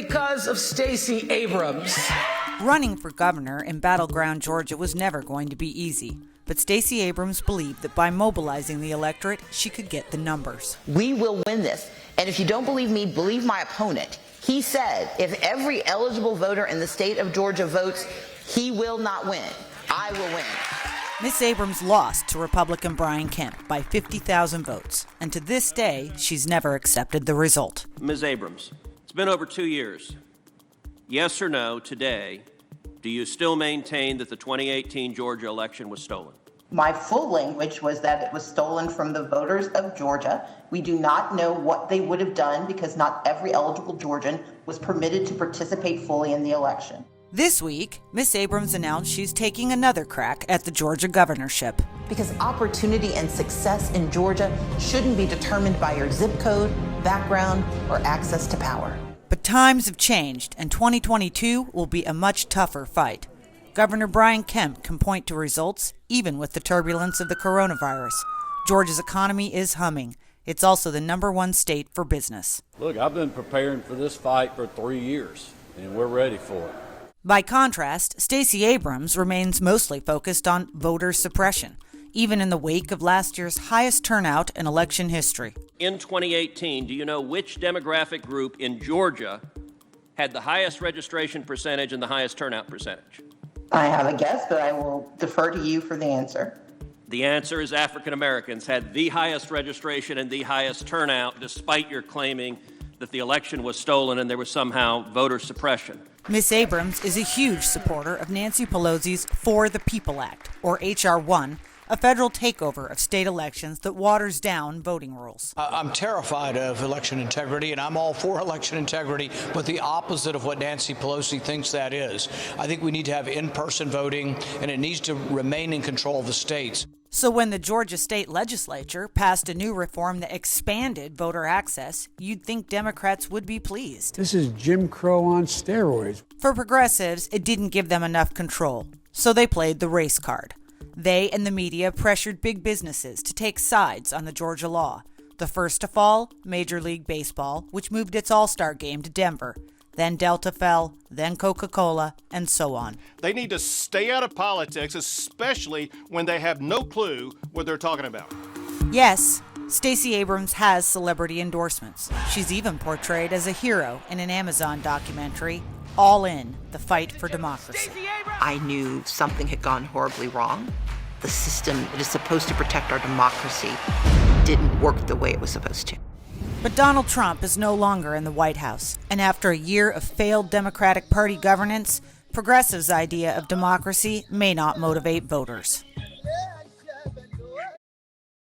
because of Stacey Abrams. Running for governor in battleground Georgia was never going to be easy. But Stacey Abrams believed that by mobilizing the electorate, she could get the numbers. We will win this. And if you don't believe me, believe my opponent. He said if every eligible voter in the state of Georgia votes, he will not win. I will win. Ms. Abrams lost to Republican Brian Kemp by 50,000 votes. And to this day, she's never accepted the result. Ms. Abrams, it's been over 2 years. Yes or no, today, do you still maintain that the 2018 Georgia election was stolen? My full language was that it was stolen from the voters of Georgia. We do not know what they would have done because not every eligible Georgian was permitted to participate fully in the election. This week, Ms. Abrams announced she's taking another crack at the Georgia governorship. Because opportunity and success in Georgia shouldn't be determined by your zip code, background, or access to power. But times have changed, and 2022 will be a much tougher fight. Governor Brian Kemp can point to results, even with the turbulence of the coronavirus. Georgia's economy is humming. It's also the #1 state for business. Look, I've been preparing for this fight for 3 years, and we're ready for it. By contrast, Stacey Abrams remains mostly focused on voter suppression, even in the wake of last year's highest turnout in election history. In 2018, do you know which demographic group in Georgia had the highest registration percentage and the highest turnout percentage? I have a guess, but I will defer to you for the answer. The answer is African Americans had the highest registration and the highest turnout, despite your claiming that the election was stolen and there was somehow voter suppression. Ms. Abrams is a huge supporter of Nancy Pelosi's For the People Act, or H.R. 1, a federal takeover of state elections that waters down voting rules. I'm terrified of election integrity, and I'm all for election integrity, but the opposite of what Nancy Pelosi thinks that is. I think we need to have in-person voting, and it needs to remain in control of the states. So when the Georgia state legislature passed a new reform that expanded voter access, you'd think Democrats would be pleased. This is Jim Crow on steroids. For progressives, it didn't give them enough control, so they played the race card. They and the media pressured big businesses to take sides on the Georgia law. The first to fall, Major League Baseball, which moved its All-Star game to Denver. Then Delta fell, then Coca-Cola, and so on. They need to stay out of politics, especially when they have no clue what they're talking about. Yes, Stacey Abrams has celebrity endorsements. She's even portrayed as a hero in an Amazon documentary, All In, the Fight for Democracy. I knew something had gone horribly wrong. The system that is supposed to protect our democracy didn't work the way it was supposed to. But Donald Trump is no longer in the White House, and after a year of failed Democratic Party governance, progressives' idea of democracy may not motivate voters.